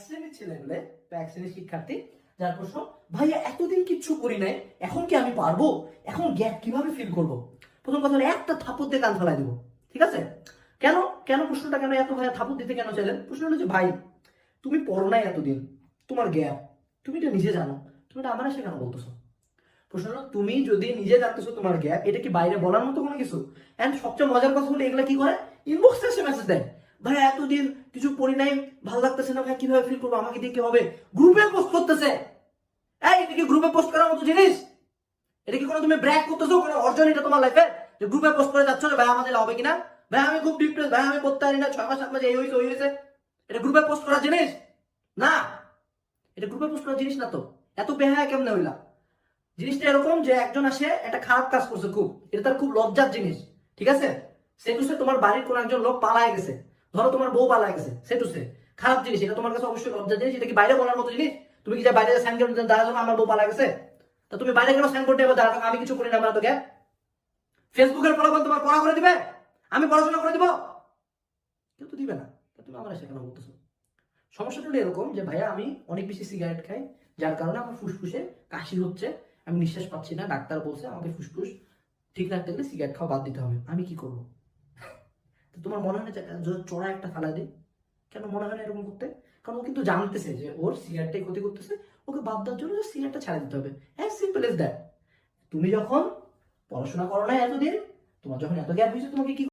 শ্রেণীর ছেলে বলে, এক শ্রেণীর শিক্ষার্থী, যার প্রশ্ন, ভাইয়া এতদিন কিচ্ছু করি নাই, এখন কি আমি পারবো? এখন গ্যাপ কিভাবে ফিল করবো? প্রথম কথা হলো একটা থাপ্পড় দিয়ে কান ফেলাই দেবো। ঠিক আছে? কেন কেন প্রশ্নটা কেন এত ভাইয়া থাপ্পড় দিতে কেন চাইলেন? প্রশ্ন হলো যে ভাই, তুমি পড়ো নাই এতদিন, তোমার গ্যাপ, তুমি এটা নিজে জানো, তুমি এটা আমার এসে কেন বলতেছো? প্রশ্ন হলো, তুমি যদি নিজে জানতেছো তোমার গ্যাপ, এটা কি বাইরে বলার মতো কোনো কিছু? এন্ড সবচেয়ে মজার কথা হলো, এগুলা কি করে? ইনবক্সে এসে মেসেজ দেয়, ভাই এতদিন কিছু পড়ি নাই, ভালো লাগতেছে না ভাই, কিভাবে ফিল করবো, আমাকে দিয়ে কি হবে? গ্রুপে পোস্ট করতেছে। এই, এটা কি গ্রুপে পোস্ট করার মতো জিনিস? এটা কি কোনো তুমি ব্র্যাক করতেছো, কোনো অর্জন এটা তোমার লাইফে, যে গ্রুপে পোস্ট করে যাচ্ছ যে ভাই আমাদের হবে কিনা, ভাই আমি খুব ডিপ্রেস, ভাই আমি করতে পারি না, 6 মাস 7 মাস এই হয়েছে ওই হয়েছে? এটা গ্রুপে পোস্ট করার জিনিস না। এটা গ্রুপে পোস্ট করার জিনিস না তো। এত বেহায়া কেমনে হইলা? জিনিসটা এরকম যে একজন আসে একটা খারাপ কাজ করছে, খুব, এটা তার খুব লজ্জার জিনিস। ঠিক আছে? সে টু সে তোমার বাড়ির কোন একজন লোক পালায় গেছে, ধরো তোমার বউ পালায় গেছে, সে টু সে খারাপ জিনিস, এটা তোমার কাছে অবশ্যই লজ্জার জিনিস। এটা কি বাইরে বলার মতো জিনিস? তুমি কি যা বাইরে সাইন করে দাঁড়ানো, আমার বউ পালা গেছে, তা তুমি বাইরে কেন সাইন করতে হবে দাঁড়ানো, আমি কিছু করি না, আমার তো গ্যাপ? ফেসবুকের ফলাফল তোমার পড়া করে দিবে? আমি পড়াশোনা করে দিব? কেউ তো দিবে না। তুমি আমার এসে কেন বলতেছো? সমস্যাটা হলো এরকম যে ভাইয়া আমি অনেক বেশি সিগারেট খাই, যার কারণে আমার ফুসফুসে কাশি হচ্ছে, আমি নিঃশ্বাস পাচ্ছি না, ডাক্তার বলছে আমাকে ফুসফুস ঠিক রাখতে গেলে সিগারেট খাওয়া বাদ দিতে হবে, আমি কি করবো? তো তোমার মনে হয় না যে চড়া একটা ফালা দিই? কেন মনে হয় না এরকম করতে? কারণ ও কিন্তু জানতেছে যে ওর সিগারেটটাই ক্ষতি করতেছে, ওকে বাদ দেওয়ার জন্য সিগারেটটা ছাড়া দিতে হবে। হ্যাঁ, সিম্পল এজ দ্যাট। তুমি যখন পড়াশোনা করো না এতদিন, তোমার যখন এত গ্যাপ হয়েছে, তোমাকে কি